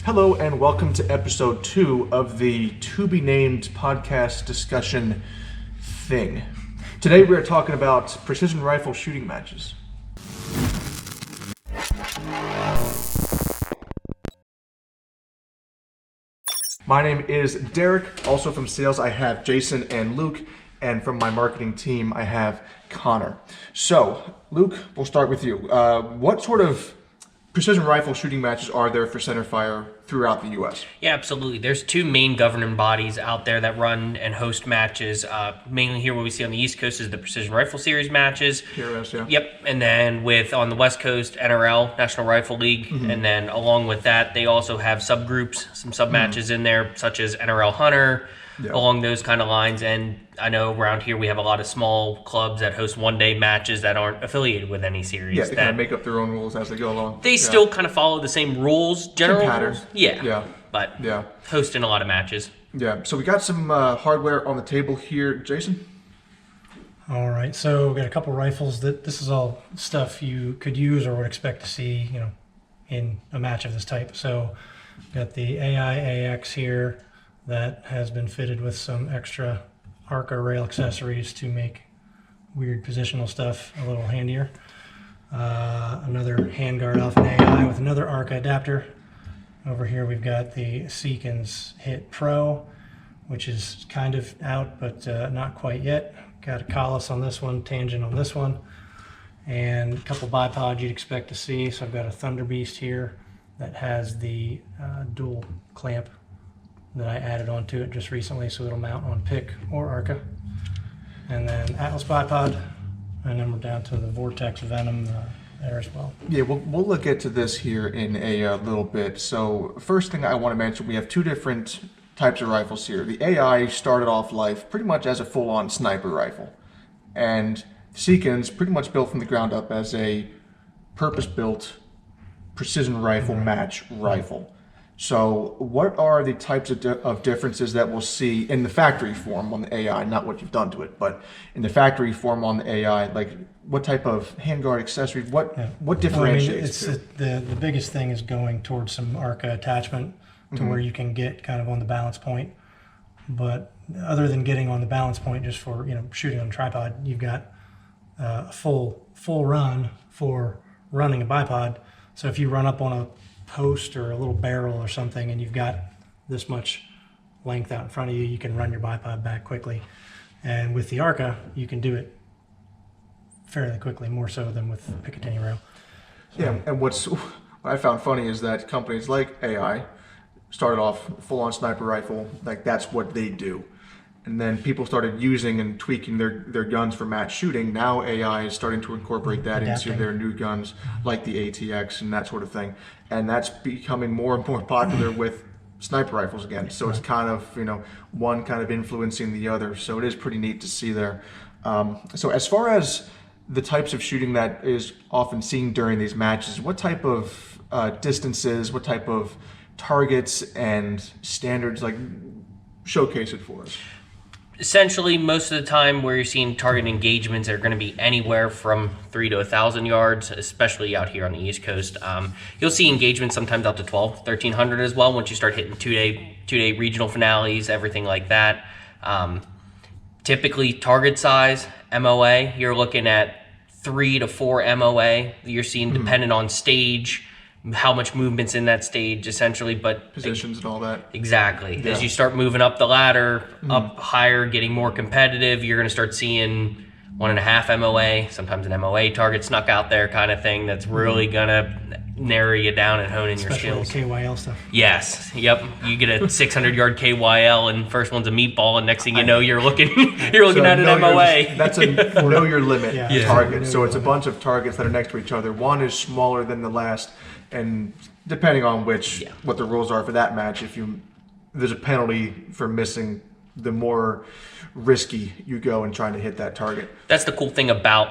Hello and welcome to episode 2 of the To Be Named podcast discussion thing. Today we are talking about precision rifle shooting matches. My name is Derek. Also from sales I have Jason and Luke, and from my marketing team I have Connor. So Luke, we'll start with you. What sort of precision rifle shooting matches are there for centerfire throughout the U.S.? Yeah, absolutely. There's two main governing bodies out there that run and host matches. Mainly here, what we see on the East Coast is the Precision Rifle Series matches. PRS, yeah. Yep, and then on the West Coast, NRL, National Rifle League, and then along with that, they also have subgroups, some sub-matches in there, such as NRL Hunter, along those kind of lines. And I know around here we have a lot of small clubs that host one-day matches that aren't affiliated with any series. Yeah, they kind of make up their own rules as they go along. They still kind of follow the same rules, general patterns. rules. Yeah. But hosting a lot of matches. Yeah, so we got some hardware on the table here. Jason? All right, so we got a couple rifles. This is all stuff you could use or would expect to see, in a match of this type. So got the AI-AX here that has been fitted with some extra ARCA rail accessories to make weird positional stuff a little handier. Another handguard off an AI with another ARCA adapter. Over here we've got the Seekins Hit Pro, which is kind of out, but not quite yet. Got a Collis on this one, Tangent on this one, and a couple bipods you'd expect to see. So I've got a Thunder Beast here that has the dual clamp that I added onto it just recently, so it'll mount on PIC or ARCA. And then Atlas bipod, and then we're down to the Vortex Venom there as well. Yeah, we'll look into this here in a little bit. So first thing I want to mention, we have two different types of rifles here. The AI started off life pretty much as a full-on sniper rifle, and Seekins pretty much built from the ground up as a purpose-built precision rifle match rifle. So what are the types of differences that we'll see in the factory form on the AI, not what you've done to it, but in the factory form on the AI, like what type of handguard accessories, what differentiates? The biggest thing is going towards some ARCA attachment to where you can get kind of on the balance point. But other than getting on the balance point just for shooting on a tripod, you've got a full run for running a bipod. So if you run up on a post or a little barrel or something and you've got this much length out in front of you, you can run your bipod back quickly. And with the ARCA, you can do it fairly quickly, more so than with Picatinny rail. Yeah, and what I found funny is that companies like AI started off full-on sniper rifle, like that's what they do. And then people started using and tweaking their guns for match shooting. Now AI is starting to incorporate that into their new guns, like the ATX and that sort of thing. And that's becoming more and more popular with sniper rifles again. So it's kind of, one kind of influencing the other. So it is pretty neat to see there. So as far as the types of shooting that is often seen during these matches, what type of distances, what type of targets and standards, like showcase it for us? Essentially, most of the time where you're seeing target engagements are going to be anywhere from 3 to 1,000 yards, especially out here on the East Coast. You'll see engagements sometimes out to 1,300 as well once you start hitting two-day regional finales, everything like that. Typically, target size, MOA, you're looking at 3 to 4 MOA. You're seeing dependent on stage, how much movement's in that stage, essentially, but positions and all that. Exactly. Yeah. As you start moving up the ladder, up higher, getting more competitive, you're going to start seeing 1.5 MOA, sometimes an MOA target snuck out there kind of thing that's really going to narrow you down and hone in your skills. Especially the KYL stuff. Yes. Yep. You get a 600-yard KYL, and first one's a meatball, and next thing you know, you're looking at an MOA. That's a know your limit target. Yeah. So it's a bunch of targets that are next to each other. One is smaller than the last, and depending on what the rules are for that match, there's a penalty for missing, the more risky you go in trying to hit that target. That's the cool thing about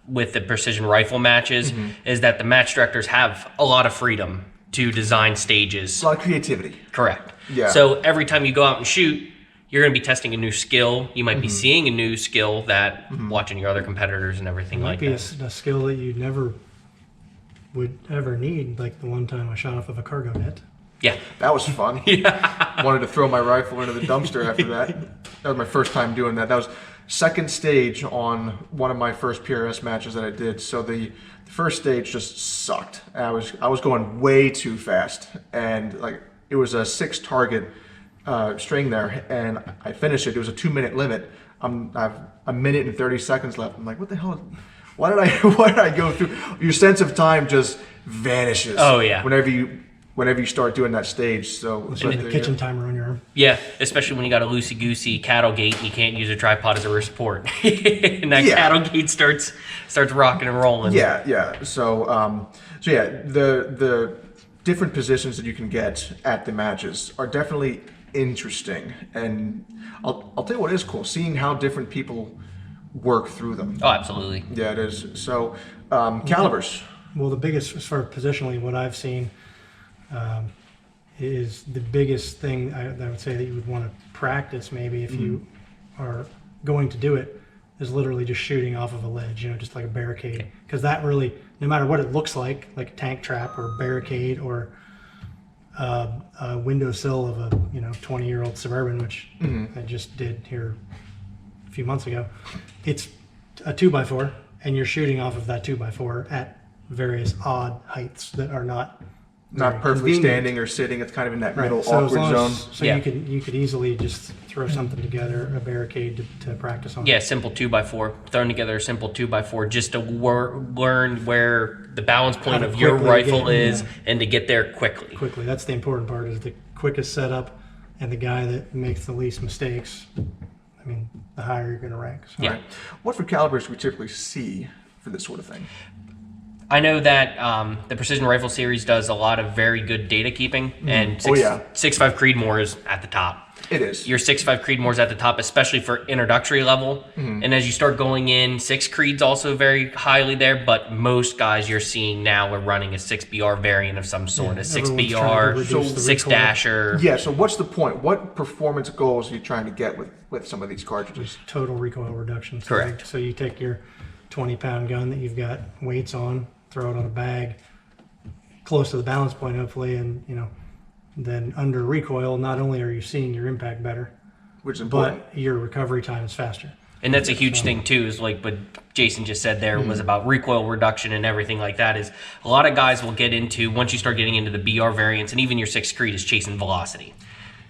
with the precision rifle matches is that the match directors have a lot of freedom to design stages. A lot of creativity. Correct. Yeah. So every time you go out and shoot, you're going to be testing a new skill. You might be seeing a new skill that watching your other competitors and everything like that. Might be a skill that you never would ever need, like the one time I shot off of a cargo net. Yeah. That was fun. Yeah. Wanted to throw my rifle into the dumpster after that. That was my first time doing that. That was second stage on one of my first PRS matches that I did. So the first stage just sucked. I was going way too fast, and like it was a 6 target string there, and I finished it. It was a 2-minute limit. I've a minute and 30 seconds left. I'm like, what the hell? Why did I go through? Your sense of time just vanishes. Oh yeah. Whenever you start doing that stage, so Putting the kitchen timer on your arm. Yeah, especially when you got a loosey-goosey cattle gate and you can't use a tripod as a rear support. And that cattle gate starts rocking and rolling. Yeah. So yeah, the different positions that you can get at the matches are definitely interesting. And I'll tell you what is cool, seeing how different people work through them. Oh, absolutely. Yeah, it is. So calibers. Well, the biggest, as far as positionally, what I've seen is the biggest thing I would say that you would want to practice maybe if you are going to do it is literally just shooting off of a ledge, just like a barricade. Because that really, no matter what it looks like a tank trap or a barricade or a windowsill of a 20-year-old Suburban, which I just did here a few months ago, it's a 2x4 and you're shooting off of that 2x4 at various odd heights that are not perfectly convenient. standing or sitting. It's kind of in that middle So as awkward long zone. as, you could easily just throw something together, a barricade to practice on. Yeah, simple 2x4. Throwing together a simple 2x4 just to learn where the balance point How to of your quickly rifle get- is and to get there quickly. Quickly, that's the important part, is the quickest setup and the guy that makes the least mistakes. I mean, the higher you're going to rank. So. Yeah. Right. What for calibers do we typically see for this sort of thing? I know that the Precision Rifle Series does a lot of very good data keeping, and 6.5 Creedmoor is at the top. It is. Your 6.5 Creedmoor is at the top, especially for introductory level. And as you start going in, 6 Creed's also very highly there, but most guys you're seeing now are running a 6BR variant of some sort, a everyone's trying to 6BR, reduce the 6 recoil. Dasher. Yeah, so what's the point? What performance goals are you trying to get with some of these cartridges? Total recoil reduction. So Correct. So you take your 20-pound gun that you've got weights on, throw it on a bag, close to the balance point, hopefully, and then under recoil, not only are you seeing your impact better, Which is important. but your recovery time is faster. And that's a huge thing too, is like what Jason just said there was about recoil reduction and everything like that. Is a lot of guys will get into, once you start getting into the BR variants, and even your 6 Creed is chasing velocity.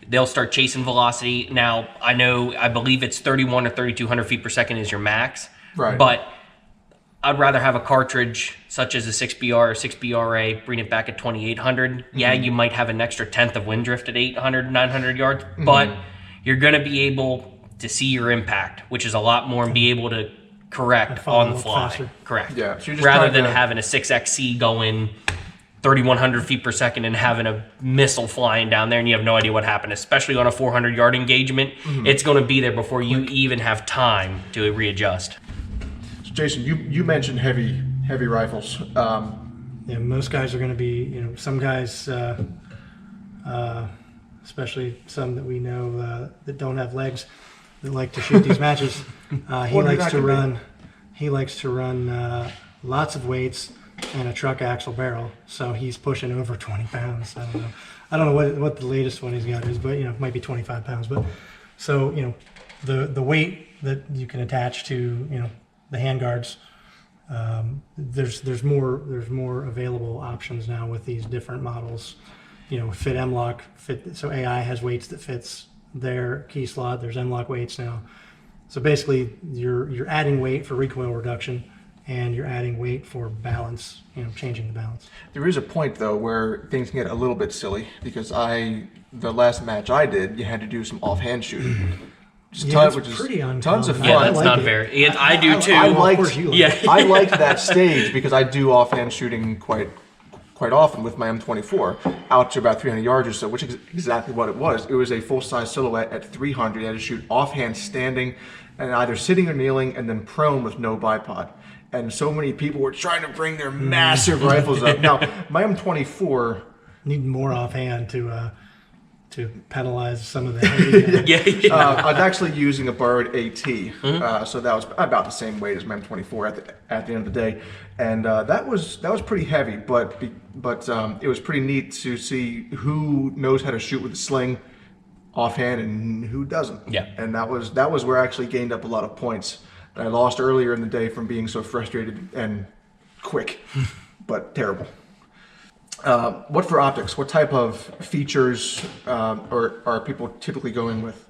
They'll start chasing velocity. Now, I believe it's 31 or 3,200 feet per second is your max. Right. But I'd rather have a cartridge such as a 6BR or 6BRA, bring it back at 2,800. Yeah, you might have an extra tenth of wind drift at 800, 900 yards, but you're going to be able to see your impact, which is a lot more, and be able to correct follow on the up fly. faster. Correct. Yeah, so you're just rather trying than to- having a 6XC going 3,100 feet per second and having a missile flying down there and you have no idea what happened, especially on a 400-yard engagement. It's going to be there before you even have time to readjust. So Jason, you mentioned heavy rifles. Yeah, most guys are going to be, some guys, especially some that we know that don't have legs, that like to shoot these matches. He likes to run lots of weights and a truck axle barrel, so he's pushing over 20 pounds. I don't know what the latest one he's got is, but it might be 25 pounds. But so the weight that you can attach to the handguards. There's more available options now with these different models. Fit M-Lock, so AI has weights that fits their key slot. There's M-Lock weights now. So basically, you're adding weight for recoil reduction, and you're adding weight for balance. Changing the balance. There is a point though where things can get a little bit silly because the last match I did, you had to do some offhand shooting. It's pretty uncommon. Tons of fun. Yeah, I that's like not it. very. I do too. I Of liked, course you like yeah. it. I liked that stage because I do offhand shooting quite often with my M24 out to about 300 yards or so, which is exactly what it was. It was a full-size silhouette at 300. You had to shoot offhand standing and either sitting or kneeling and then prone with no bipod. And so many people were trying to bring their massive rifles up. Now, my M24... Need more offhand to penalize some of the heavy. Yeah. I was actually using a Bird AT, so that was about the same weight as my M24 at the end of the day, and that was pretty heavy. But but it was pretty neat to see who knows how to shoot with a sling offhand and who doesn't. Yeah. And that was where I actually gained up a lot of points that I lost earlier in the day from being so frustrated and quick, but terrible. What for optics? What type of features or are people typically going with?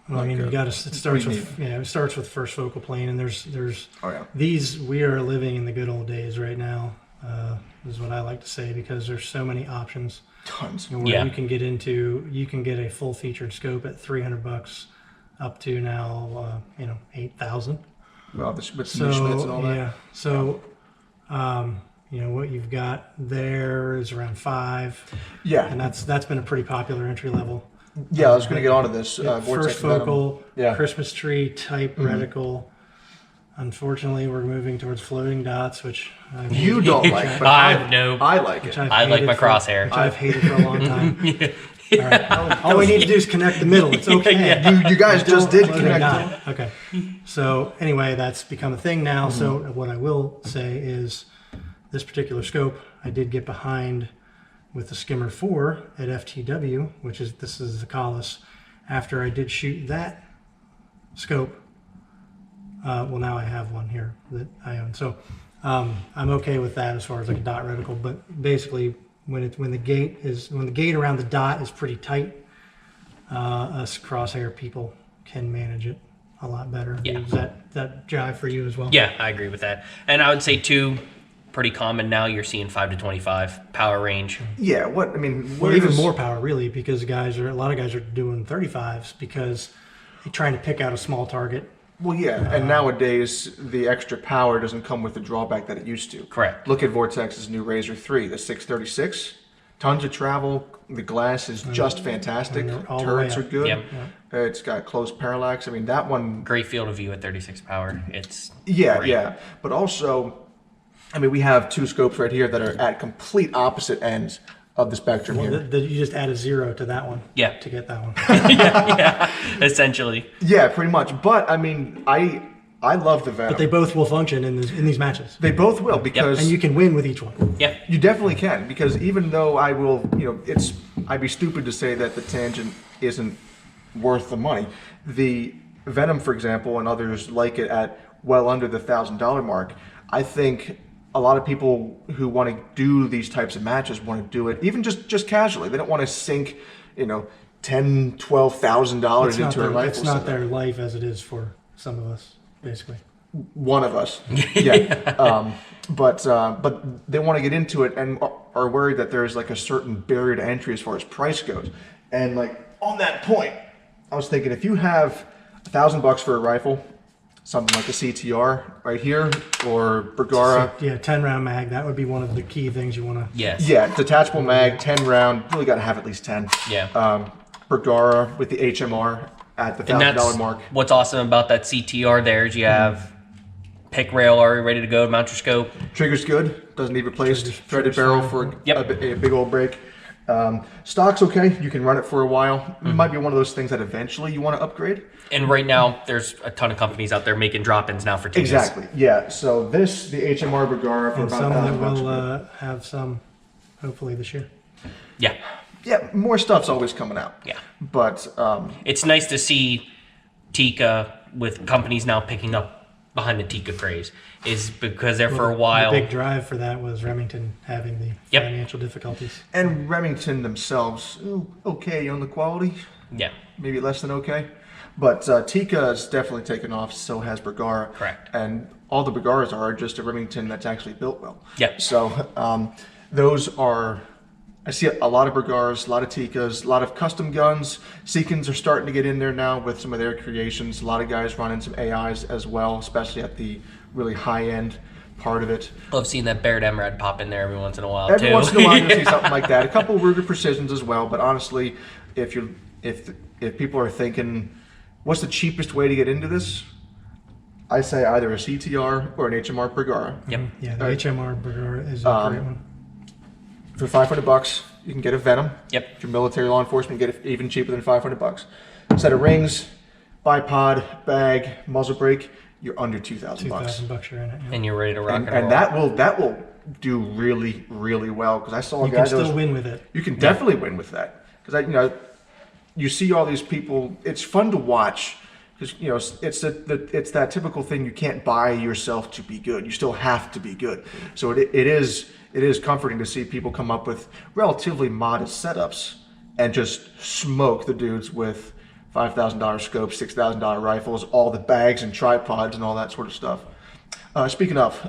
Well, I mean, you got to. It starts what do with it starts with first focal plane, and there's Oh yeah. these. We are living in the good old days right now. Is what I like to say, because there's so many options. Tons. Where Yeah. you can get a full featured scope at $300 up to now 8,000. Well, with some Schmitz and all that. Yeah. So what you've got there is around 5. Yeah. And that's been a pretty popular entry level. Yeah, I was going to get onto this. First Vortex Venom. focal, Yeah. Christmas tree type reticle. Unfortunately, we're moving towards floating dots, which You don't like, but I know. I like it. I like my crosshair. Which I've hated for a long time. All right. All we need to do is connect the middle. It's okay. You guys just did Floating connect. dot. Okay. So anyway, that's become a thing now. So what I will say is this particular scope, I did get behind with the Skimmer 4 at FTW, this is the Collis. After I did shoot that scope, now I have one here that I own. So I'm okay with that as far as like a dot reticle. But basically, when the gate around the dot is pretty tight, us crosshair people can manage it a lot better. Yeah. Does that jive for you as well? Yeah, I agree with that. And I would say too, pretty common now. You're seeing 5 to 25 power range. Yeah. What Well, even more power really, because a lot of guys are doing 35s because they're trying to pick out a small target. Well, yeah, and nowadays the extra power doesn't come with the drawback that it used to. Correct. Look at Vortex's new Razor 3, the 636. Tons of travel. The glass is just fantastic. and all the way Turrets are up. good. Yep. It's got close parallax. I mean, that one. Great field of view at 36 power. It's Yeah, great. yeah. But also, I mean, we have 2 scopes right here that are at complete opposite ends of the spectrum Well, here. you just add a 0 to that one. Yeah. To get that one. yeah, essentially. Yeah, pretty much. But I mean, I love the Venom. But they both will function in these matches. They both will because And you can win with each one. Yeah. you definitely can, because even though I will, I'd be stupid to say that the Tangent isn't worth the money. The Venom, for example, and others like it at well under the $1,000 mark. I think a lot of people who want to do these types of matches want to do it even just casually. They don't want to sink, $10,000, $12,000 into a rifle. It's not setup. their life as it is for some of us, basically. One of us, yeah. But they want to get into it and are worried that there's like a certain barrier to entry as far as price goes. And like on that point, I was thinking if you have $1,000 for a rifle, something like a CTR right here or Bergara, Yeah, 10-round mag. That would be one of the key things you want to. Yes. yeah, detachable mag, 10 round, really got to have at least 10. Yeah. Bergara with the HMR at the And that's $1,000 mark. what's awesome about that CTR there is you have pick rail already ready to go, mount your scope. Trigger's good, doesn't need replaced. Threaded trigger's barrel fine. for Yep. a big old break. Stock's okay, you can run it for a while. It might be one of those things that eventually you want to upgrade. And right now, there's a ton of companies out there making drop-ins now for Tigas. Exactly, yeah. So the HMR Bergara for And about some that $1,000. will have some, hopefully, this year. Yeah. Yeah, more stuff's always coming out. Yeah. But It's nice to see Tika with companies now picking up behind the Tika craze, is because there for a while. The big drive for that was Remington having the Yep. financial difficulties. and Remington themselves, okay on the quality, Yeah. maybe less than okay. But Tika has definitely taken off, so has Bergara. Correct. And all the Bergaras are just a Remington that's actually built well. Yep. So those are, I see a lot of Bergaras, a lot of Tikas, a lot of custom guns. Seekins are starting to get in there now with some of their creations. A lot of guys running some AIs as well, especially at the really high end part of it. Love seeing that Barrett Emerald pop in there every once in a while, Every too. once in a while you'll see something like that. A couple Ruger Precisions as well, but honestly, if people are thinking, what's the cheapest way to get into this? I say either a CTR or an HMR Bergara. Yep. Yeah, the Right. HMR Bergara is a great one. For $500, you can get a Venom. Yep. If you're military law enforcement, you get it even cheaper than $500. Set of rings, bipod, bag, muzzle brake, you're under $2,000. $2,000 you're in it. Yeah. And you're ready to rock and roll. And that will do really, really well. Because I saw You guys can still win with it. You can definitely win with that. Because you see all these people. It's fun to watch. Because it's that typical thing. You can't buy yourself to be good. You still have to be good. So it is comforting to see people come up with relatively modest setups and just smoke the dudes with $5,000 scopes, $6,000 rifles, all the bags and tripods and all that sort of stuff. Speaking of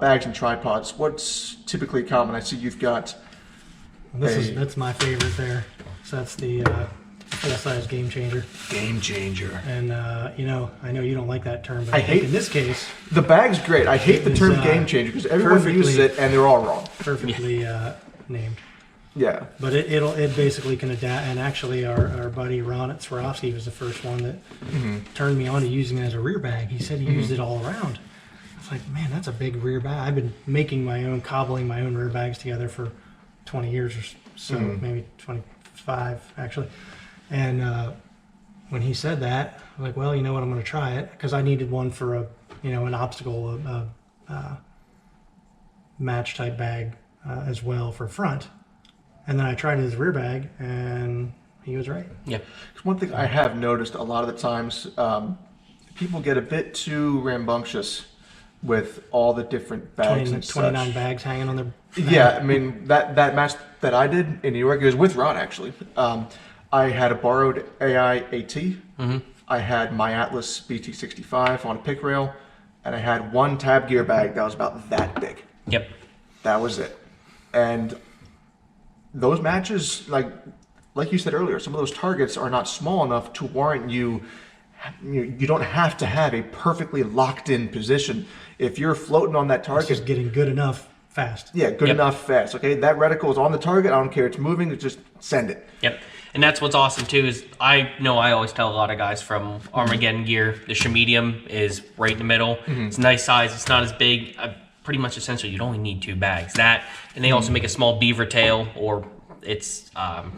bags and tripods, what's typically common? I see you've got. That's my favorite there. So that's the full-size game changer. Game changer. And I know you don't like that term, but I I think hate in this case the bag's great. I hate the term game changer because everyone uses it and they're all wrong. perfectly named. Yeah. But it basically can adapt. And actually, our buddy Ron at Swarovski was the first one that turned me on to using it as a rear bag. He said he used it all around. I was like, man, that's a big rear bag. I've been cobbling my own rear bags together for 20 years or so, maybe 25 actually. And when he said that, I was like, well, you know what, I'm going to try it because I needed one for an obstacle match type bag as well for front. And then I tried his rear bag, and he was right. Yeah. One thing I have noticed a lot of the times, people get a bit too rambunctious with all the different bags and 29 such. bags hanging on their. Yeah, I mean that match that I did in New York, it was with Ron actually. I had a borrowed AI AT. I had my Atlas BT65 on a pick rail, and I had one tab gear bag that was about that big. Yep. That was it. And those matches, like you said earlier, some of those targets are not small enough to warrant you don't have to have a perfectly locked in position. If you're floating on that It's target, just getting good enough fast. yeah, good Yep. enough fast. Okay, that reticle is on the target. I don't care. It's moving. Just send it. Yep. And that's what's awesome too is I always tell a lot of guys from Armageddon gear, the Shemedium is right in the middle. It's a nice size. It's not as big. Pretty much essentially, you'd only need 2 bags. That, and they also make a small beaver tail, or it's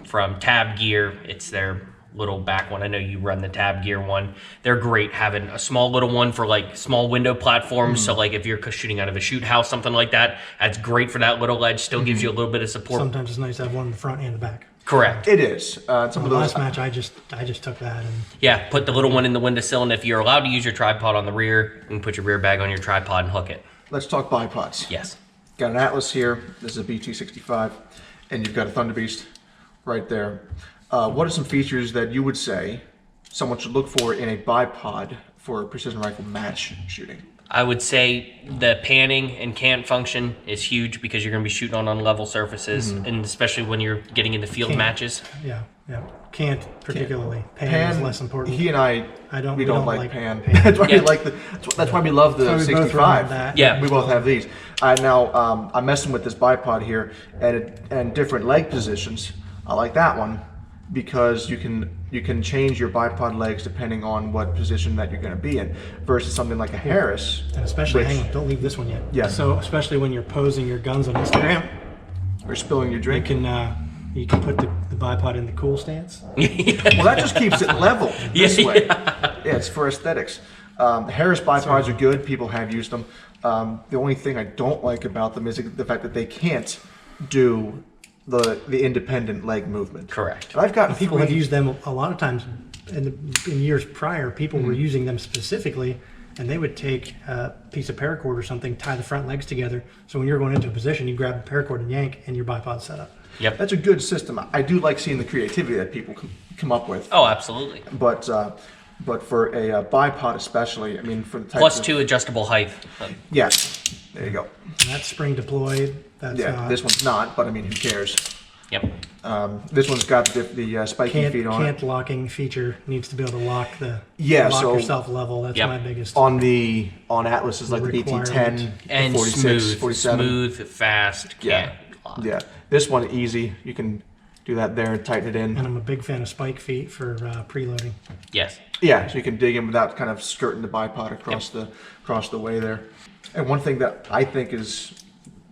from Tab Gear. It's their little back one. I know you run the Tab Gear one. They're great having a small little one for like small window platforms. So like if you're shooting out of a shoot house, something like that, that's great for that little ledge. Still gives you a little bit of support. Sometimes it's nice to have one in the front and the back. Correct. It is. Some The of those. last match, I just took that and Yeah, put the little one in the windowsill, and if you're allowed to use your tripod on the rear, you can put your rear bag on your tripod and hook it. Let's talk bipods. Yes. Got an Atlas here. This is a BT65, and you've got a Thunder Beast right there. What are some features that you would say someone should look for in a bipod for a precision rifle match shooting? I would say the panning and cant function is huge because you're going to be shooting on unlevel surfaces, and especially when you're getting into field matches. yeah. Can't particularly. Pan is less important. He and I we don't don't like like pan. pan. That's why Yeah. we like that's why we love the That's why we both 65. run that. Yeah. We both have these. Now I'm messing with this bipod here and different leg positions. I like that one because you can change your bipod legs depending on what position that you're going to be in versus something like a Harris. And especially, which- hang on, don't leave this one yet. Yeah. So especially when you're posing your guns on Instagram, Or spilling your drink. you can put the bipod in the cool stance. Well, that just keeps it level this Yeah. way. Yeah, it's for aesthetics. Harris bipods are good. People have used them. The only thing I don't like about them is the fact that they can't do the independent leg movement. Correct. And I've gotten People have used them a lot of times in years prior. People were using them specifically, and they would take a piece of paracord or something, tie the front legs together. So when you're going into a position, you grab the paracord and yank, and your bipod's set up. Yep. That's a good system. I do like seeing the creativity that people come up with. Oh, absolutely. But for a bipod especially, I mean, for the type Plus of, 2 adjustable height. Yeah, there you go. And that's spring deployed. That's Yeah, not. this one's not, but I mean, who cares? Yep. This one's got the spiky feet on Can't it. locking feature needs to be able to lock So yourself level. That's Yep. my biggest. On Atlas is like the Requirement. BT10, And 46, smooth. 47. Smooth, fast, Yeah. can't lock. Yeah, this one easy. You can do that there and tighten it in. And I'm a big fan of spike feet for preloading. Yes. Yeah, so you can dig in without kind of skirting the bipod across the way there. And one thing that I think is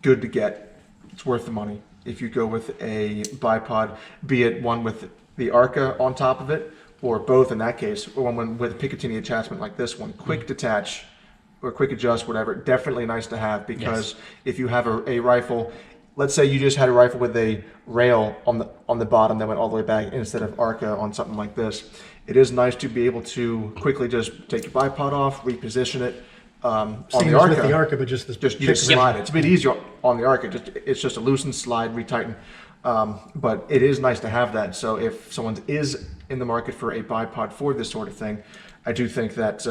good to get, it's worth the money. If you go with a bipod, be it one with the Arca on top of it, or both in that case, or one with a Picatinny attachment like this one, quick detach, or quick adjust, whatever, definitely nice to have, because if you have a rifle, let's say you just had a rifle with a rail on the bottom that went all the way back instead of ARCA on something like this. It is nice to be able to quickly just take your bipod off, reposition it. On the ARCA, with the ARCA, but just you just slide it. It's a bit easier on the ARCA. It's just a loosen, slide, retighten. But it is nice to have that. So if someone is in the market for a bipod for this sort of thing, I do think that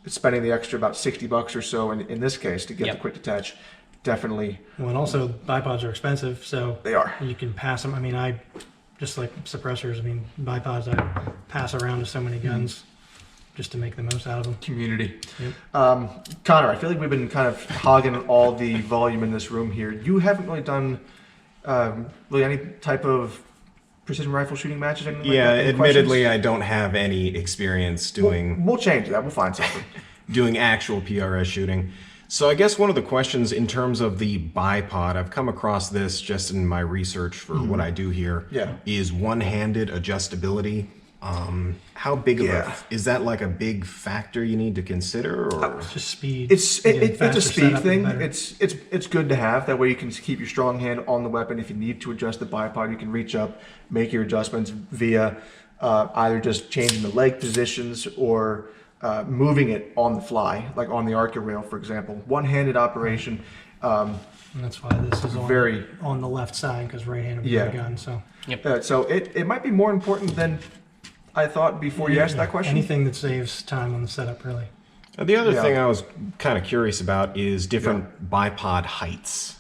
spending the extra about $60 or so in this case to get the quick detach, definitely. Well, and also bipods are expensive, so They are. You can pass them. I mean, I just like suppressors. I mean, bipods I pass around to so many guns just to make the most out of them. Community. Connor, I feel like we've been kind of hogging all the volume in this room here. You haven't really done really any type of precision rifle shooting matches? Anything Yeah, like that? Any admittedly, questions? I don't have any experience doing We'll change that. We'll find something. doing actual PRS shooting. So I guess one of the questions in terms of the bipod, I've come across this just in my research for what I do here, is one-handed adjustability. How big of is that like a big factor you need to consider, or It's just speed. It's a faster speed setup thing. and better. It's good to have. That way you can keep your strong hand on the weapon. If you need to adjust the bipod, you can reach up, make your adjustments via either just changing the leg positions or moving it on the fly, like on the ARCA rail, for example. One-handed operation. And that's why this is on the left side, because right-handed with the gun. So So it might be more important than I thought before you asked that question. anything that saves time on the setup, really. The other thing I was kind of curious about is different bipod heights.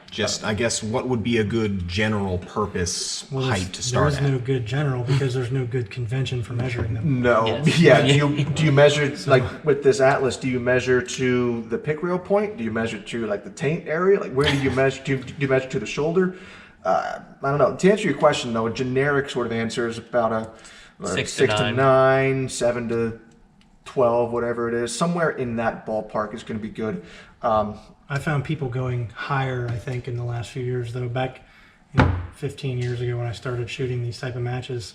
Just, I guess, what would be a good general purpose height to start There at? is no good general because there's no good convention for measuring them. No. Yes. Yeah. Do you measure like with this Atlas? Do you measure to the pick rail point? Do you measure to like the taint area? Like where do you measure? Do you measure to the shoulder? I don't know. To answer your question, though, a generic sort of answer is about a 6 6 to to 9, 7 to 12, whatever it is. Somewhere in that ballpark is going to be good. I found people going higher, I think, in the last few years, though. Back 15 years ago when I started shooting these type of matches,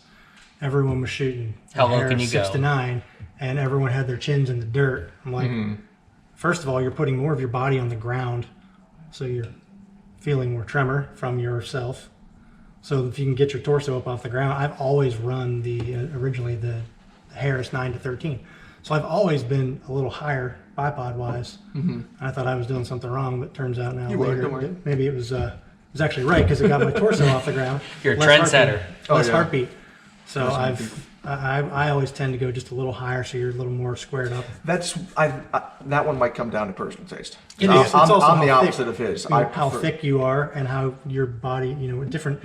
everyone was shooting How low can you 6 go? to 9, and everyone had their chins in the dirt. I'm like, first of all, you're putting more of your body on the ground, so you're feeling more tremor from yourself. So if you can get your torso up off the ground, I've always run originally the Harris 9 to 13. So I've always been a little higher bipod wise. I thought I was doing something wrong, but turns out now later don't worry. that maybe it was actually right because it got my torso off the ground. You're a Less trendsetter. heartbeat, less yeah. heartbeat. So I always tend to go just a little higher, so you're a little more squared up. That's that one might come down to personal taste. It is. It's also I'm the how thick- opposite of his. how thick you are and how your body, different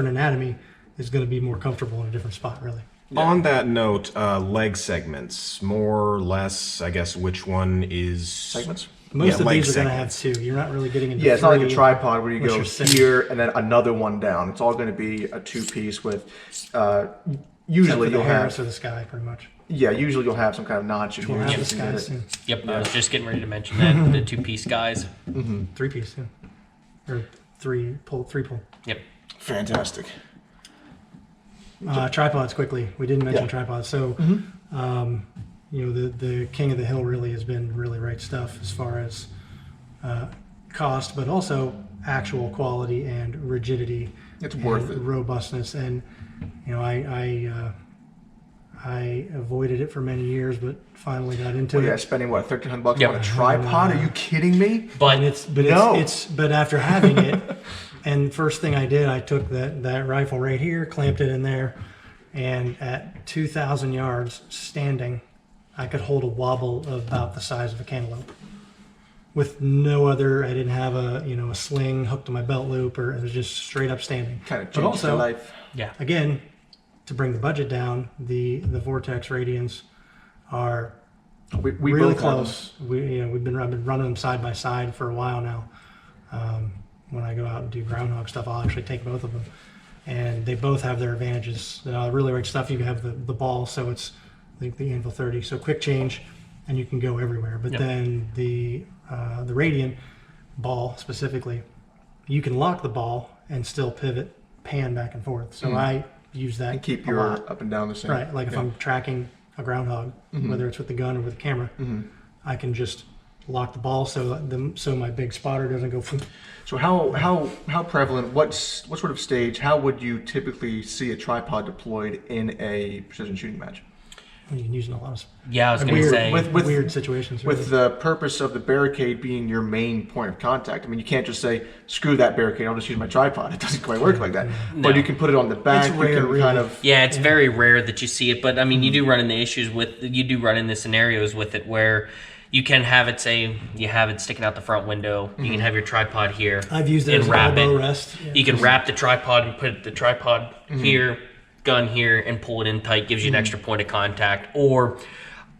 anatomy is going to be more comfortable in a different spot, really. On that note, leg segments, more or less, I guess, which one is... segments. Most of leg these are going to segments. have two. You're not really getting into Yeah, it's not like a three tripod where you unless go you're sitting. here and then another one down. It's all going to be a two-piece with. Except Usually for the you'll Harris have. or the Sky, pretty much. Usually you'll have some kind of notch in We'll here. have the so you can Sky get it. soon. Yep, I was just getting ready to mention that, the two-piece guys. Three-piece, yeah. Or three pull. Yep. Fantastic. Tripods quickly. We didn't mention Yeah. tripods. So, the king of the hill really has been really right stuff as far as cost, but also actual quality and rigidity. It's and worth it. Robustness, and I avoided it for many years, but finally got into Well, it. yeah, spending what $1,300 Yep. on a tripod? Are you kidding me? But But after having it, and first thing I did, I took that rifle right here, clamped it in there, and at 2,000 yards standing, I could hold a wobble of about the size of a cantaloupe. With no other, I didn't have a sling hooked to my belt loop, or it was just straight up standing. Kind of But changed also, your life. yeah, again, to bring the budget down, the Vortex Radians are We really both have them. close. I've been running them side by side for a while now. When I go out and do groundhog stuff, I'll actually take both of them, and they both have their advantages. Really right stuff. You have the ball, so it's like the Anvil 30, so quick change, and you can go everywhere. But then the Radiant ball specifically, you can lock the ball and still pivot, pan back and forth. So I use that And keep a your lot. up and down the same. Right, like if I'm tracking a groundhog, whether it's with the gun or with the camera, I can just lock the ball so my big spotter doesn't go. So how prevalent? What sort of stage? How would you typically see a tripod deployed in a precision shooting match? You can use in a lot of Yeah, I was going to say. with weird situations. Really. With the purpose of the barricade being your main point of contact. I mean, you can't just say, screw that barricade, I'll just use my tripod. It doesn't quite work like that. No. But you can put it on the back. It's rare, you can really. kind of. Yeah, it's very rare that you see it, but I mean, you do run into scenarios with it where you can have it, say, you have it sticking out the front window. You can have your tripod here. I've used it and as an wrap elbow it. rest. Yeah. You can wrap the tripod and put the tripod here, gun here, and pull it in tight. Gives you an extra point of contact. Or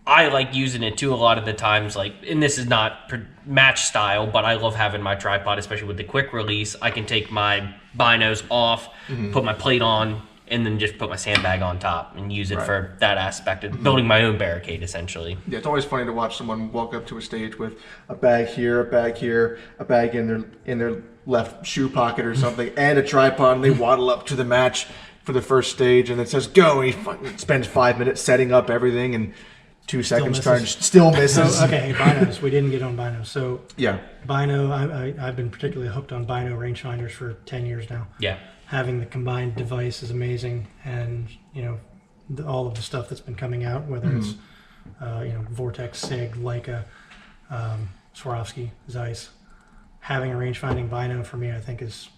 I like using it too a lot of the times. Like, and this is not match style, but I love having my tripod, especially with the quick release. I can take my binos off, put my plate on, and then just put my sandbag on top and use it for that aspect of building my own barricade, essentially. Yeah, it's always funny to watch someone walk up to a stage with a bag here, a bag here, a bag in their left shoe pocket or something, and a tripod, and they waddle up to the match for the first stage, and it says go, and he spends 5 minutes setting up everything, and 2 seconds still misses. So, okay, binos. We didn't get on binos. So Yeah. bino, I've been particularly hooked on bino rangefinders for 10 years now. Yeah. Having the combined device is amazing, and all of the stuff that's been coming out, whether it's Vortex, Sig, Leica, Swarovski, Zeiss. Having a range-finding bino for me, I think, is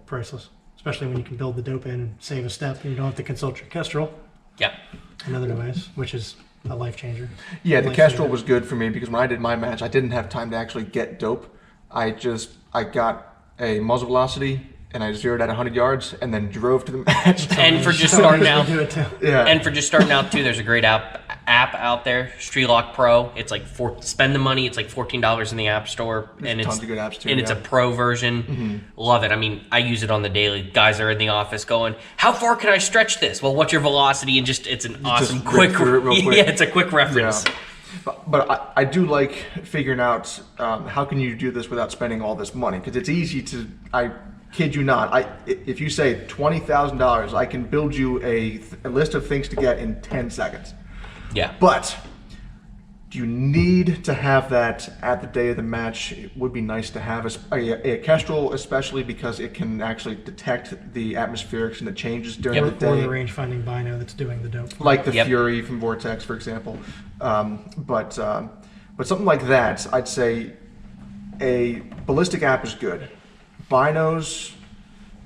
priceless. Especially when you can build the dope in and save a step, and you don't have to consult your Kestrel, Yeah. another device, which is a life changer. Yeah, the Life Kestrel saver. was good for me because when I did my match, I didn't have time to actually get dope. I got a muzzle velocity and I zeroed at 100 yards and then drove to the match. And for just starting out, Do it too. Yeah. and for just starting out too, there's a great app out there, Streetlock Pro. It's like spend the money. It's like $14 in the App Store, and tons of good apps too, And it's yeah. a pro version. Love it. I mean, I use it on the daily. Guys are in the office going, "How far can I stretch this?" Well, what's your velocity? And it's an awesome rip quick, through it real quick. yeah, it's a quick reference. Yeah. But I do like figuring out how can you do this without spending all this money, because it's easy to. I kid you not. If you say $20,000, I can build you a list of things to get in 10 seconds. Yeah. But do you need to have that at the day of the match? It would be nice to have a Kestrel, especially because it can actually detect the atmospherics and the changes during the Or day. the range-finding bino that's doing the dope. Like the Yep. Fury from Vortex, for example. But something like that, I'd say a ballistic app is good. Binos,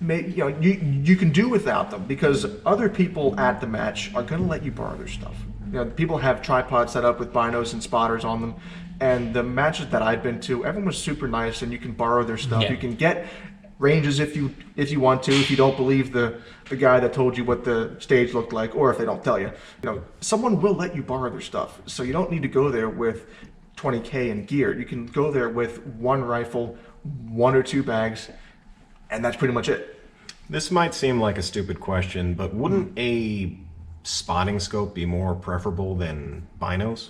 you can do without them because other people at the match are going to let you borrow their stuff. People have tripods set up with binos and spotters on them, and the matches that I've been to, everyone was super nice, and you can borrow their stuff. Yeah. You can get ranges if you want to, if you don't believe the guy that told you what the stage looked like, or if they don't tell you. Someone will let you borrow their stuff, so you don't need to go there with 20K in gear. You can go there with one rifle, 1 or 2 bags, and that's pretty much it. This might seem like a stupid question, but wouldn't a spotting scope be more preferable than binos?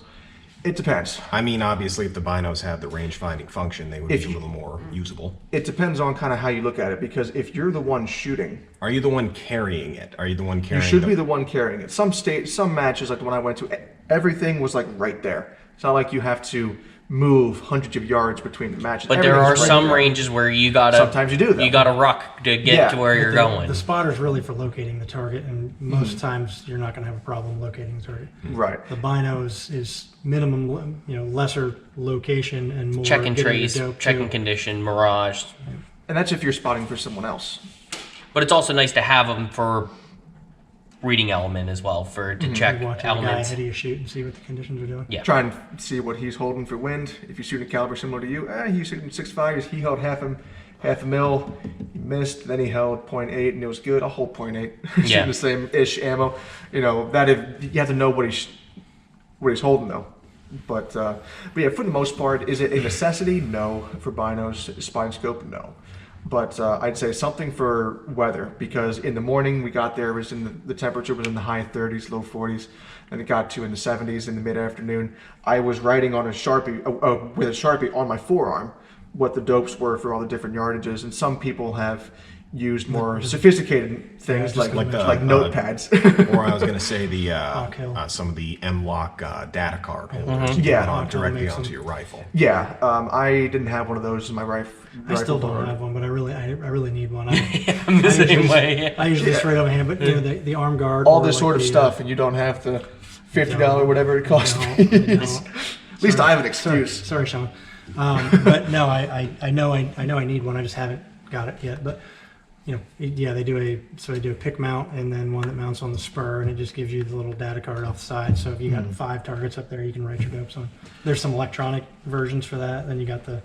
It depends. I mean, obviously, if the binos had the range-finding function, they would be a little more usable. It depends on kind of how you look at it, because if you're the one shooting, Are you the one carrying it? Are you the one carrying you should be the one carrying it. Some matches, like the one I went to, everything was like right there. It's not like you have to move hundreds of yards between the matches. But there are Everything's right some there. ranges where you gotta. Sometimes you do, though. You gotta ruck to get Yeah. to where you're going. The spotter's really for locating the target, and most times you're not going to have a problem locating the target. Right. The bino is minimum, lesser location and more Check and getting your trace, dope check too. and condition, mirage. And that's if you're spotting for someone else. But it's also nice to have them for reading element as well, to check Watching the guy elements. ahead of you shoot and see what the conditions are doing. Yeah. Try and see what he's holding for wind. If you're shooting a caliber similar to you, he's shooting 6.5. He held half a mil. He missed. Then he held 0.8, and it was good. I'll hold 0.8. Yeah. Shooting the same ish ammo. You have to know what he's holding though. But yeah, for the most part, is it a necessity? No. For binos, spine scope, no. But I'd say something for weather, because in the morning we got there, it was the temperature was in the high 30s, low 40s, and it got to in the 70s in the mid-afternoon. I was writing on a Sharpie, with a Sharpie on my forearm, what the dopes were for all the different yardages, and some people have used more sophisticated things just like gonna notepads. Or I was going to say the Hill. some of the M-Lock data card Mm-hmm. holders you Yeah. put on Hawk Hill directly makes onto them. your rifle. Yeah, I didn't have one of those in my rifle. I still don't have one, but I really need one. I'm the same way. I usually straight up hand, but you know the arm guard, all or this like sort of the, stuff, and you don't have the $50 whatever it costs. No, to no. use. At least I have an excuse. Sorry, Sean. But no, I know I need one. I just haven't got it yet. But you know, yeah, they do a pick mount and then one that mounts on the spur, and it just gives you the little data card off the side. So if you got 5 targets up there, you can write your dopes on. There's some electronic versions for that. Then you got the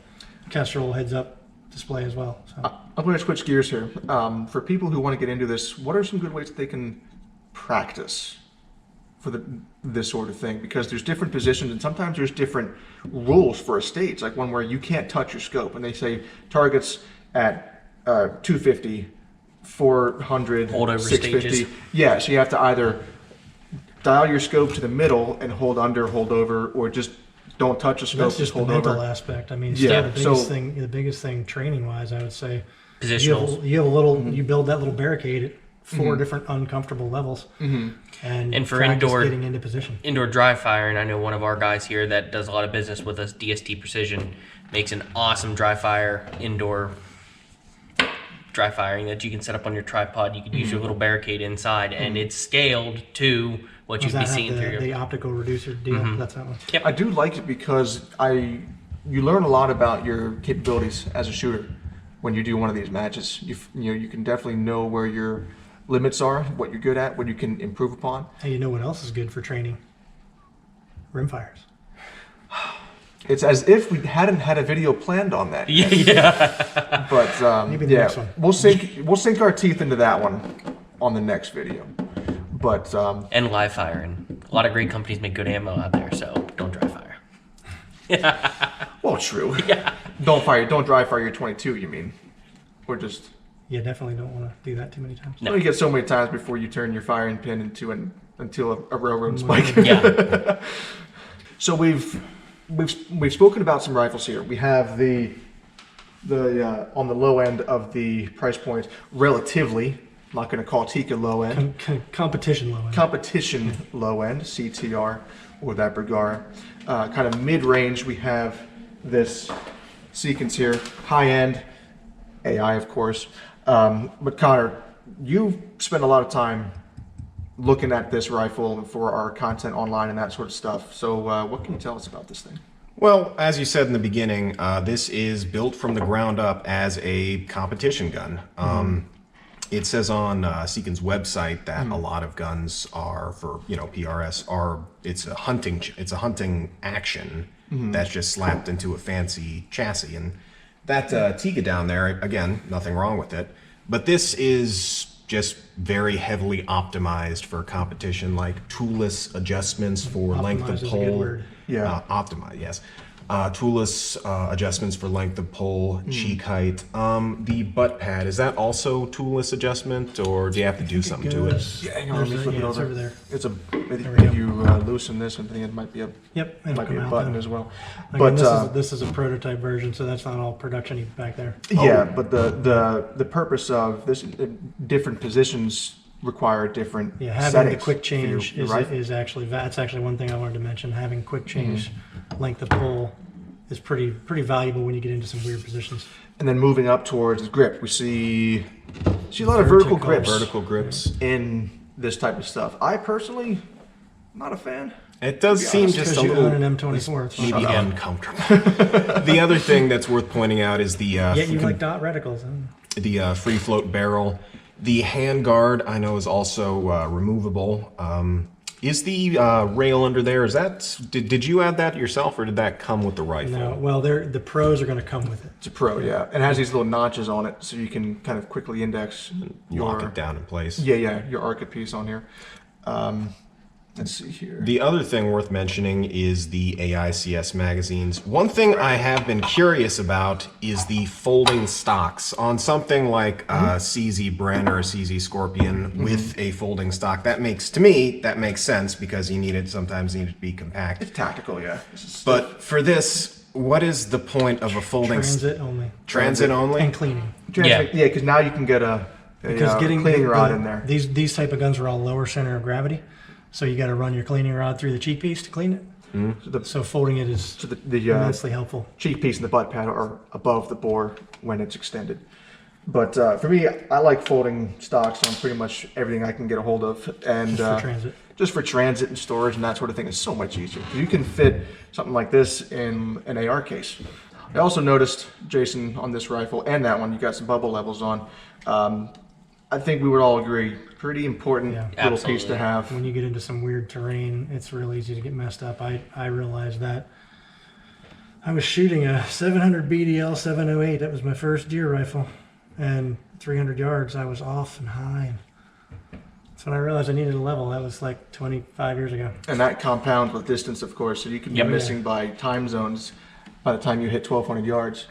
Kestrel heads-up display as well. So. I'm going to switch gears here. For people who want to get into this, what are some good ways that they can practice for this sort of thing? Because there's different positions, and sometimes there's different rules for a state. It's like one where you can't touch your scope, and they say targets at 250, 400, Hold over 650. stages. Yeah, so you have to either dial your scope to the middle and hold under, hold over, or just don't touch the scope, That's just the hold mental over. aspect. I mean, Yeah, still the biggest thing training wise, I would say. Positionals. You have a little. You build that little barricade at 4 different uncomfortable levels, and for practice indoor- getting into position. Indoor dry fire, and I know one of our guys here that does a lot of business with us, DST Precision, makes an awesome dry fire indoor dry firing that you can set up on your tripod. You can use your little barricade inside, and it's scaled to what Does you'd be that seeing have through your. the optical reducer deal? That's that one. Yep. I do like it because you learn a lot about your capabilities as a shooter when you do one of these matches. You can definitely know where your limits are, what you're good at, what you can improve upon. Hey, you know what else is good for training? Rimfires. It's as if we hadn't had a video planned on that. Yeah. But Maybe the yeah, next one. we'll sink our teeth into that one on the next video. But And live firing. A lot of great companies make good ammo out there, so don't dry fire. well, true. Yeah. Don't dry fire your 22. You mean, or just You definitely don't want to do that too many times. No. you get so many times before you turn your firing pin into a railroad spike. Yeah. So we've spoken about some rifles here. We have the on the low end of the price point, relatively. I'm not going to call Tika low end. Competition low end. Competition low end, CTR, or that Bergara. Kind of mid range, we have this sequence here. High end, AI, of course. But Connor, you spend a lot of time looking at this rifle for our content online and that sort of stuff. So what can you tell us about this thing? Well, as you said in the beginning, this is built from the ground up as a competition gun. It says on Seekin's website that a lot of guns are for PRS it's a hunting action that's just slapped into a fancy chassis, and that Tika down there, again, nothing wrong with it, but this is just very heavily optimized for competition, like toolless adjustments for length Optimized of is a good pole. word. Yeah. Optimize, yes. Toolless adjustments for length of pole, cheek height. The butt pad, is that also toolless adjustment, or do you have to do something to it? Yeah, hang on, let me flip it It's over. over there. If you loosen this, I think it might be a Yep. it'll might be come a out button then. as well. Again, But this is a prototype version, so that's not all production back there. yeah, but the purpose of this, different positions require different Yeah, having settings the quick for your change rifle. is actually that's actually one thing I wanted to mention. Having quick change length of pull is pretty valuable when you get into some weird positions. And then moving up towards the grip, we see a lot of vertical grips Vertical grips. in this type of stuff. I personally, not a fan. It does seem just Because a you little own an M24. It's fine. maybe uncomfortable. The other thing that's worth pointing out is the Yeah, you like dot reticles. Huh? free float barrel. The hand guard I know is also removable. Is the rail under there? Is that did you add that yourself, or did that come with the rifle? No, well, the pros are going to come with it. It's a Pro, yeah. It has these little notches on it, so you can kind of quickly index Lock it down in place. Yeah, your arcade piece on here. Let's see here. The other thing worth mentioning is the AICS magazines. One thing I have been curious about is the folding stocks on something like CZ Bren or CZ Scorpion with a folding stock. That makes sense because sometimes need it to be compact. It's tactical, yeah. But for this, what is the point of a folding Transit only. transit only? And cleaning. Yeah. Yeah, because now you can get a cleaning rod in there. These type of guns are all lower center of gravity, so you got to run your cleaning rod through the cheek piece to clean it. So folding it is immensely helpful. Cheek piece and the butt pad are above the bore when it's extended. But for me, I like folding stocks on pretty much everything I can get a hold of, and For transit. just for transit and storage and that sort of thing is so much easier. You can fit something like this in an AR case. I also noticed, Jason, on this rifle and that one, you got some bubble levels on. I think we would all agree, pretty important little piece Absolutely. to have. When you get into some weird terrain, it's real easy to get messed up. I realized that. I was shooting a 700 BDL 708. That was my first deer rifle. And 300 yards, I was off and high. That's when I realized I needed a level. That was like 25 years ago. And that compounds with distance, of course, so you can be Yep. missing by time zones by the time you hit 1,200 yards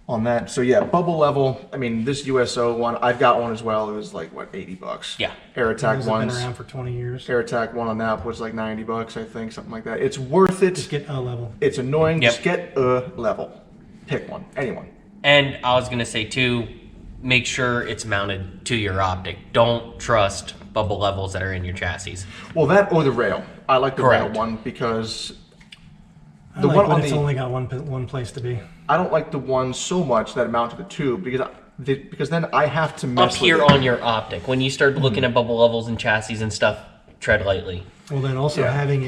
on that. So yeah, bubble level, I mean, this USO one, I've got one as well. It was like, what, $80? Yeah. Air Attack Those have been ones. around for 20 years. Air Attack one on that was like $90, I think, something like that. It's worth Just it. get a level. It's annoying. Yep. Just get a level. Pick one. Anyone. And I was gonna say too, make sure it's mounted to your optic. Don't trust bubble levels that are in your chassis. Well, that or the rail. I like the rail Correct. one because I the like one when on it's the only got one place to be. I don't like the one so much that mount to the tube because then I have to mess Up here with it. on your optic, when you start looking at bubble levels and chassis and stuff, tread lightly. Well, then also Yeah. having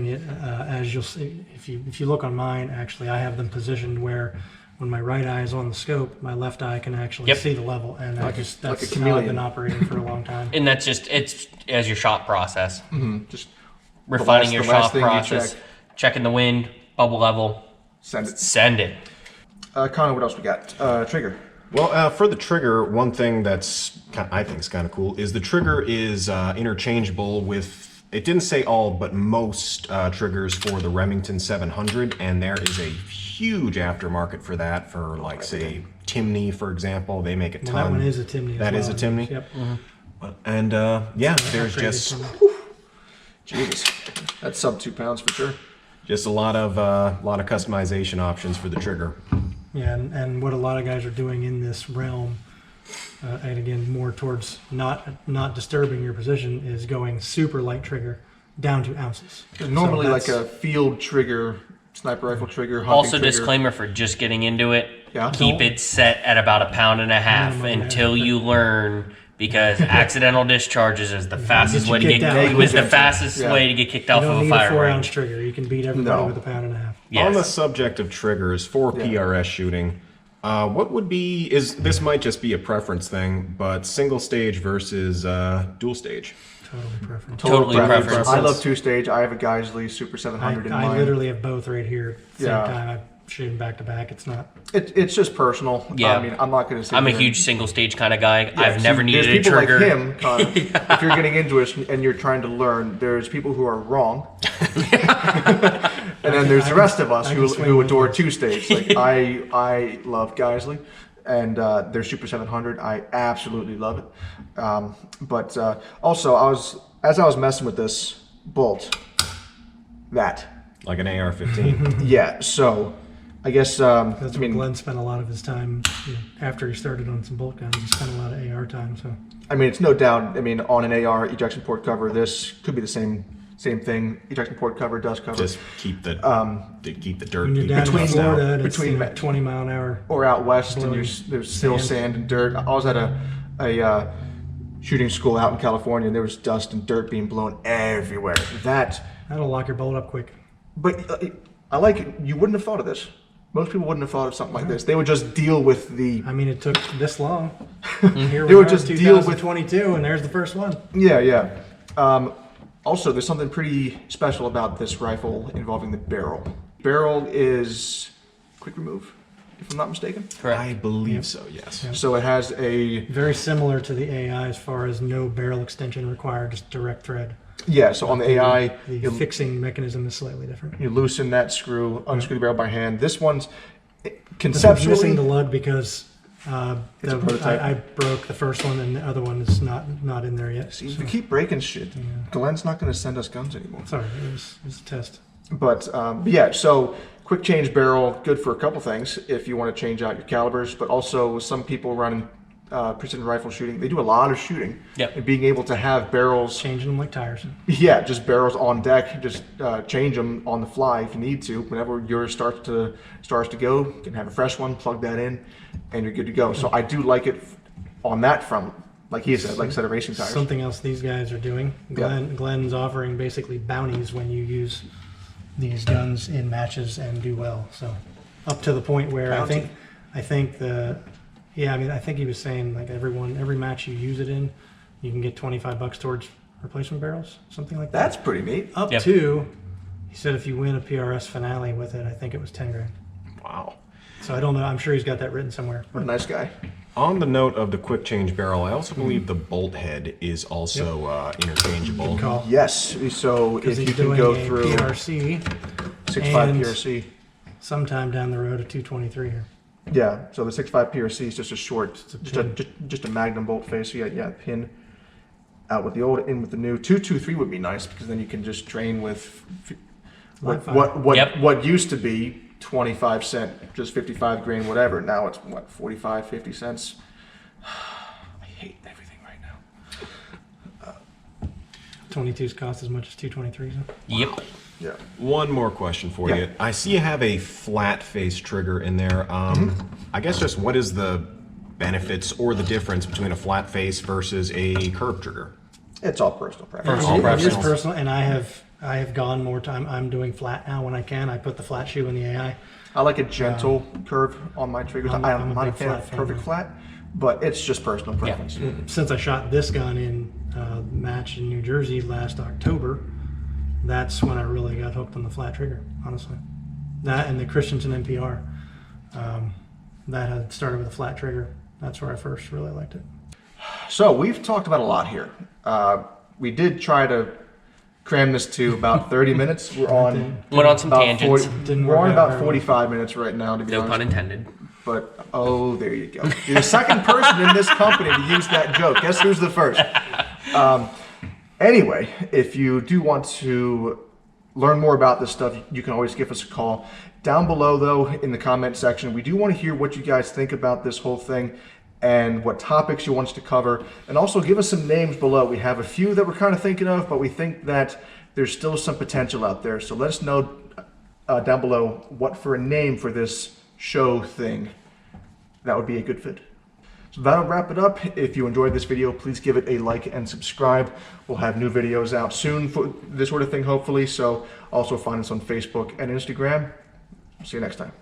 it as you'll see, if you look on mine, actually, I have them positioned where when my right eye is on the scope, my left eye can actually Yep. see the level, and like that's a how I've chameleon. been operating for a long time. And that's just, it's as your shot process. Just Refining your the last shot thing you process, check. checking the wind, bubble level, send it. send it. Connor, what else we got? Trigger. Well, for the trigger, one thing that's I think is kind of cool is the trigger is interchangeable with. It didn't say all, but most triggers for the Remington 700, and there is a huge aftermarket for that. For like, say, Timney, for example, they make a ton. Well, that one is a Timney. That is a Timney? Yep. And yeah, there's Upgraded just Timney. Jesus, that's sub 2 pounds for sure. a lot of customization options for the trigger. Yeah, and what a lot of guys are doing in this realm, and again more towards not disturbing your position, is going super light trigger down to ounces. Normally, So like that's- a field trigger, sniper rifle trigger, hunting Also, trigger. disclaimer for just getting into it, Yeah. keep it set at about 1.5 pounds Minimum, until you learn, because accidental discharges is the fastest Get you way to kicked get out. was the Negligence. fastest Yeah. way to get kicked You off don't of a need a fire 4-ounce range. trigger. You can beat everybody No. with 1.5 pounds. Yes. On the subject of triggers for PRS shooting, what would be this might just be a preference thing, but single stage versus dual stage. Totally preference. Totally preference. I love 2-stage. I have a Geisley Super 700 in I mine. literally have both right here at the same Yeah. time. I shoot them back to back. It's not. It's just personal. Yeah. I mean, I'm not going to say I'm a huge single stage kind of guy. I've See, never needed a there's people trigger. like him, Connor. If you're getting into it and you're trying to learn, there's people who are wrong, and then there's the rest of us I can who swing both adore ways. 2-stage. Like I love Geisley, and their Super 700. I absolutely love it. But also, as I was messing with this bolt, Like an AR-15. yeah. So I guess That's I what mean. Glenn spent a lot of his time after he started on some bolt guns. He spent a lot of AR time. So I mean, it's no doubt. I mean, on an AR ejection port cover, this could be the same thing. Ejection port cover, dust cover, Just keep the dirt. when you're keep down the in dust out. Florida, and it's Between 20 mile an hour. or out west, and Blowing there's still sand and dirt. I was at a shooting school out in California, and there was dust and dirt being blown everywhere. That'll lock your bolt up quick. But I like it. You wouldn't have thought of this. Most people wouldn't have thought of something like this. They would just deal with the I mean, it took this long. Here They we would are, just deal with- 2022, and there's the first one. yeah. Also, there's something pretty special about this rifle involving the barrel. Barrel is quick remove, if I'm not mistaken. Correct. I believe so, yes. So it has a Very similar to the AI as far as no barrel extension required, just direct thread. yeah. So on the AI, The you fixing mechanism is slightly different. you loosen that screw, unscrew the barrel by hand. This one's This one's conceptually missing the lug because It's a prototype. I broke the first one, and the other one is not in there yet. See, if you keep breaking shit, Glenn's not going to send us guns anymore. Sorry, it was a test. But yeah, so quick change barrel, good for a couple things if you want to change out your calibers, but also some people running precision rifle shooting, they do a lot of shooting. Yep. And being able to have barrels, Changing them like tires. yeah, just barrels on deck, just change them on the fly if you need to. Whenever yours starts to go, you can have a fresh one, plug that in, and you're good to go. So I do like it on that front, like he said, like a set of racing tires. Something else these guys are doing. Glenn's offering basically bounties when you use these guns in matches and do well. So up to the point where Bounty. I think I think he was saying like every match you use it in, you can get $25 towards replacement barrels, something like that. That's pretty neat. Up Yep. to, he said if you win a PRS finale with it, I think it was 10 grand. Wow. So I don't know. I'm sure he's got that written somewhere. What a nice guy. On the note of the quick change barrel, I also believe the bolt head is also interchangeable. Good call. Yes, so if Because you he's can doing go a through PRC 6.5 and- PRC. sometime down the road, a 223 here. Yeah, so the 6.5 PRC is just a short, just a magnum bolt face. So yeah, pin out with the old, in with the new. 223 would be nice because then you can just train with Live fire. Yep. what used to be 25 cent, just 55 grain, whatever. Now it's what, 45, 50 cents. I hate everything right now. 22s cost as much as 223s. Huh? Yep. Yeah. One more question for Yeah. you. I see you have a flat face trigger in there. I guess just what is the benefits or the difference between a flat face versus a curved trigger? It's all personal preference. Personal It is preference. personal, and I have gone more time. I'm doing flat now when I can. I put the flat shoe in the AI. I like a gentle curve on my triggers. I'm I'm a not a big fan of flat fan, perfect though. flat, but it's just personal preference. Since I shot this gun in match in New Jersey last October, that's when I really got hooked on the flat trigger, honestly. That and the Christensen NPR, that had started with a flat trigger. That's where I first really liked it. So we've talked about a lot here. We did try to cram this to about 30 minutes. We're on Went on some about tangents. 40 Didn't we're work on out about very 45 minutes right now, to be No honest. pun intended. But oh, there you go. You're the second person in this company to use that joke. Guess who's the first? Anyway, if you do want to learn more about this stuff, you can always give us a call. Down below, though, in the comment section, we do want to hear what you guys think about this whole thing and what topics you want us to cover. And also give us some names below. We have a few that we're kind of thinking of, but we think that there's still some potential out there. So let us know down below what for a name for this show thing that would be a good fit. So that'll wrap it up. If you enjoyed this video, please give it a like and subscribe. We'll have new videos out soon for this sort of thing, hopefully. So also find us on Facebook and Instagram. See you next time.